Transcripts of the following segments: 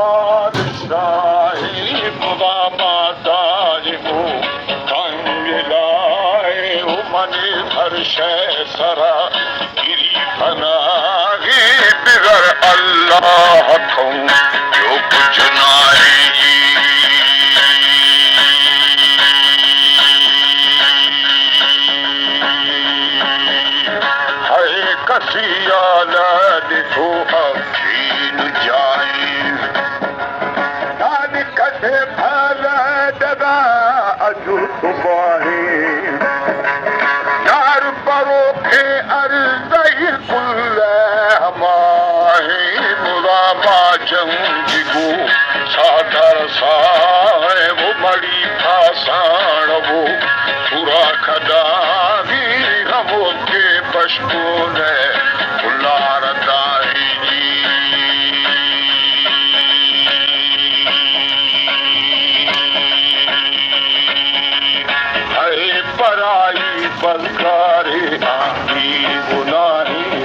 बादशाही खुदा माताज वो कंगलाए मने हर शय सरा गिरी फनागे बिगर अल्लाह थो जो कुछ नाहे कसियाल ॾिठो अफ़ीन जाए नान कॾे फल ददा अजु सुबाहे नार परो खे अर्ज़ई कुल हमाहे मुलामा जंगिगो सादर साए वो मड़ी फासाण वो पूरा खदागी हमो के पश्तून उलार दाही है पराई बलकारे आही गुनाही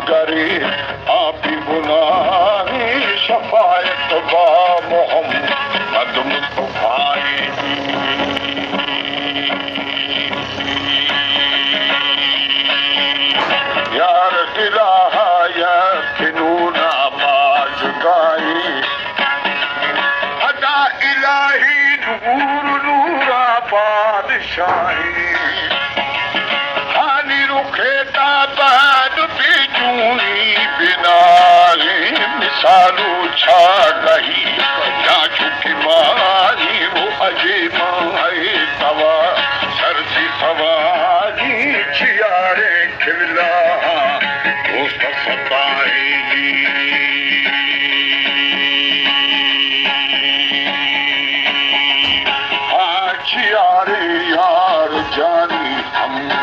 करे आप गुनाहे शफायत बा मोहम्मद मुस्तफाए यार इलाहा या फिनूना बाज गाई अदा इलाही नूर नूरा बादशाही मिसालू छा गही या झुकी मारी वो अजे माए तवा सरसी सवारी छियारे खिला वो सताएगी छियारे यार जानी हम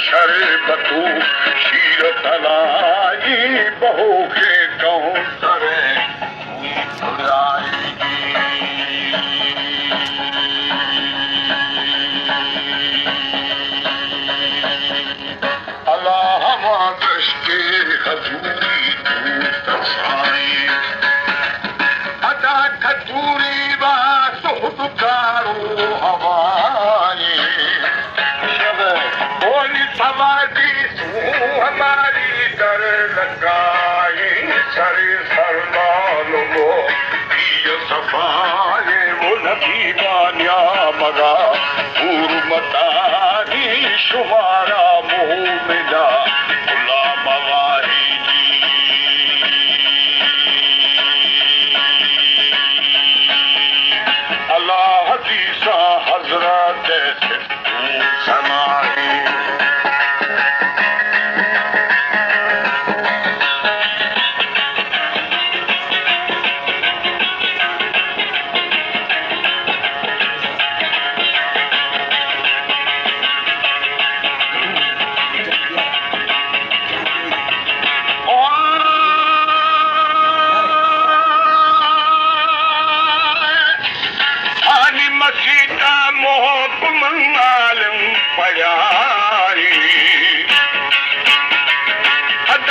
शरबतू शीर तलाई बहो के कहूँ सरे अल्लाह दृष्टि हजूरी तसाई अदा खजूरी वा सुहकारो हवाए समाधि हमारी दर लगाए सरे सरनाल वो सफाए वो नबी मान्या मगा पूर्व मतारी शुमारा मुँह मिला खुला मवाही अल्लाह हदीसा हजरत समाए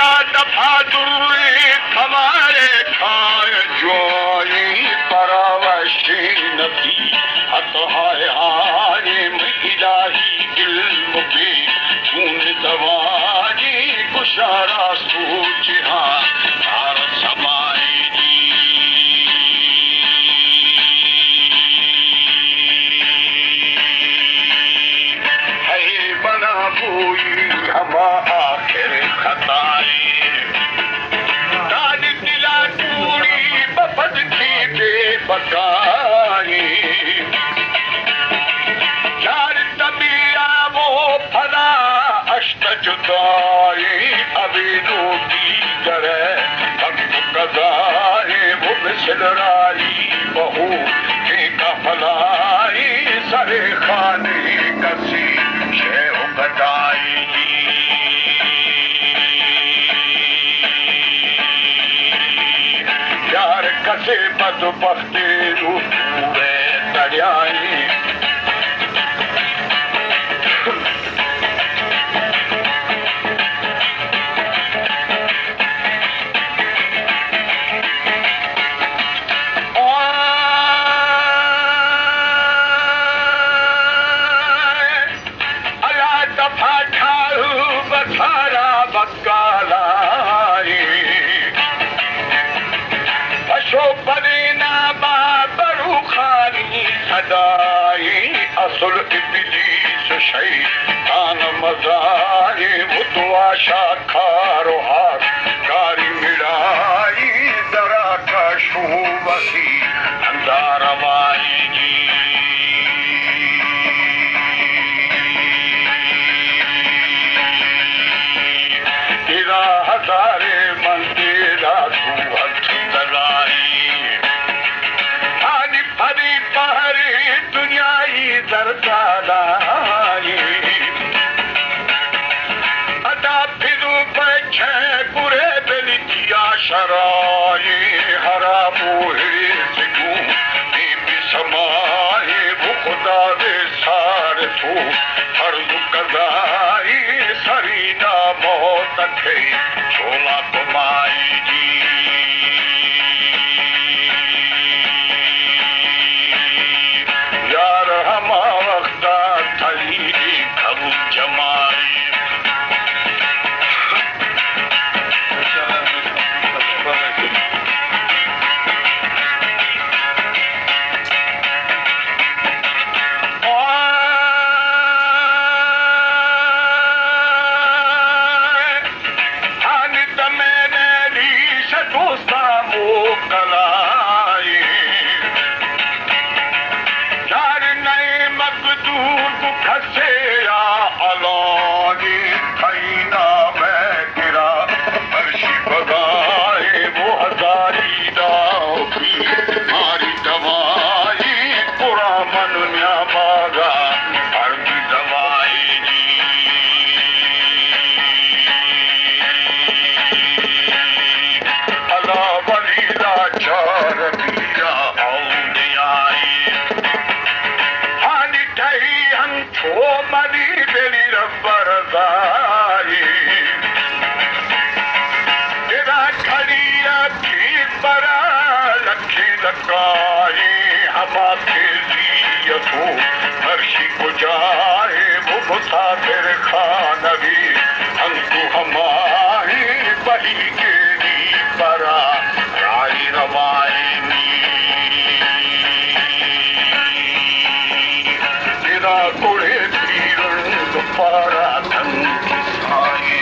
अदा दफा दुर्रे हमारे खाए जोई परवशी नबी हत हाय हाय इलाही इल्म भी खून दवानी गुशारा सूझ हाँ तार समाई है बना हुई हम आखिर खताई दाद दिला टूरी बपद की बेबकाई यार तबीरा वो फला अष्ट जुदाई अभी रोटी करे वक्त कदाई वो बिसलराई बहू का फलाई सरे खाने कसी शेव कटाई यार कसे बदबख्ते रूपे तड़ियाई असुल इब्लीस शैतान मज़ाए मुतवा शाखारो हाथ कारी मिलाई दरा का शूबसी अंदारवाई जी तेरा हजारे मंदिरा तू हथ दलाई आनी फरी पहरी दुनियाई दरदालाई अदा फिरू बचे बुरे दिल किया शराई हरामू हिजू दीप समाए वो खुदा दे सार तू फर्ज कदाई सरीना मौत थे छोला कमाई जी यार हम वक्ता थली खब जमाई हर्षी को जाए वो मुसाफिर खानवी हमको हमारी बही के नी परा राई रवाई तेरा कुड़े पीरण पारा धन किसाई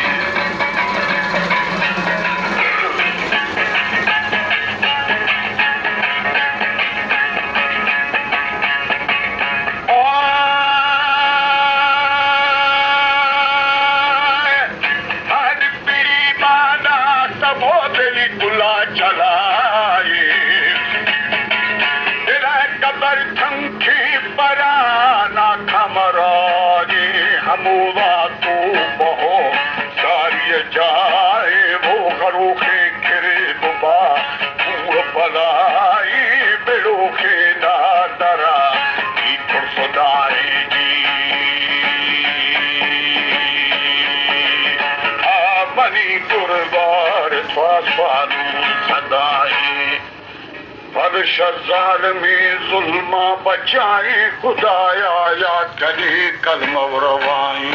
जाए वो घरों के घिरे बुबा पूर बलाई बेड़ों के ना दरा की खुरसदाई जी मनी कुर्बान स्वास्वानू सदाई पर शर्जार में जुल्मा बचाए खुदाया या करी कलम रवाई